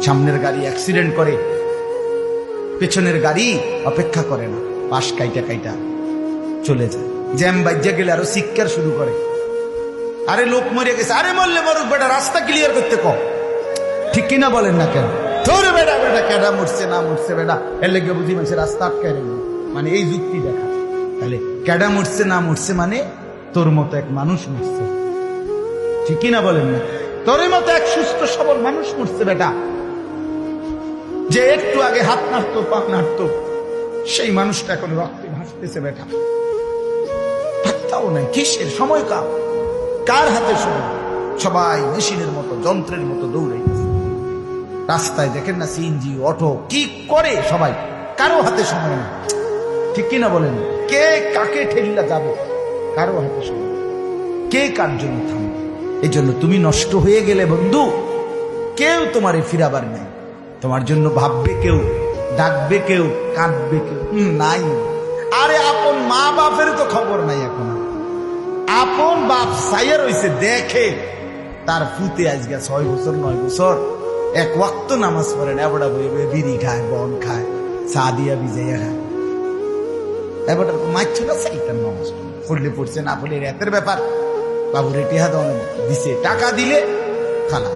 সামনের গাড়ি অ্যাক্সিডেন্ট করে, পেছনের গাড়ি অপেক্ষা করে না, পাশ কাইটা কাইটা চলে যায়। জ্যাম বাজ্যা গেলে আরো চিৎকার শুরু করে, আরে লোক মরে গেছে, আরে মরলে মরুক বেটা, রাস্তা ক্লিয়ার করতে কম। ঠিক কিনা বলেন না কেন? ধরে বেটা বেটা কেডা মরছে না মরছে বেটা, এর লেগে বুঝি মানুষের রাস্তা আটকায় রেখে, মানে এই যুক্তি দেখা। তাহলে কেডা মরছে না মরছে মানে তোর মতো এক মানুষ মরছে। ঠিক কিনা বলেন না? তোর মতো এক সুস্থ সবল মানুষ মরছে বেটা, যে একটু আগে হাত নাড়তো পা নাড়তো, সেই মানুষটা এখন রক্তে ভাসতেছে বেটা। পাত্তাও নাই, কিসের সময় কার হাতে সময়? সবাই মেশিনের মতো যন্ত্রের মতো দৌড়াইতেছে। রাস্তায় দেখেন না সিএনজি অটো কি করে সবাই, কারো হাতে সময় নেই। ঠিক কিনা বলেন? কে কাকে ঠেলিলা যাবে, কারো হাতে সময়, কে কার জন্য থামবে। এই জন্য তুমি নষ্ট হয়ে গেলে বন্ধু, কেউ তোমারে ফিরাবার নাই। তোমার জন্য ভাববে কেউ, ডাকবে কেউ, কাঁদবে কেউ নাই। আরে আপন মা বাপের তো খবর নাই এখন। আপন বাপ সাইয়া রইছে, দেখে তার ফুতে আজকে 6 বছর 9 বছর এক ওয়াক্ত নামাজ পড়ে না, এবড়া বই বই বিড়ি খায়, বন খায়, চা দিয়া ভিজাইয়া খায়। এবারটা মাইছো না সাইটার নামাজ পড়লে পড়ছে, না পড়লে রাতের ব্যাপার। বাবুরে টিহা দিছে, টাকা দিলে খালা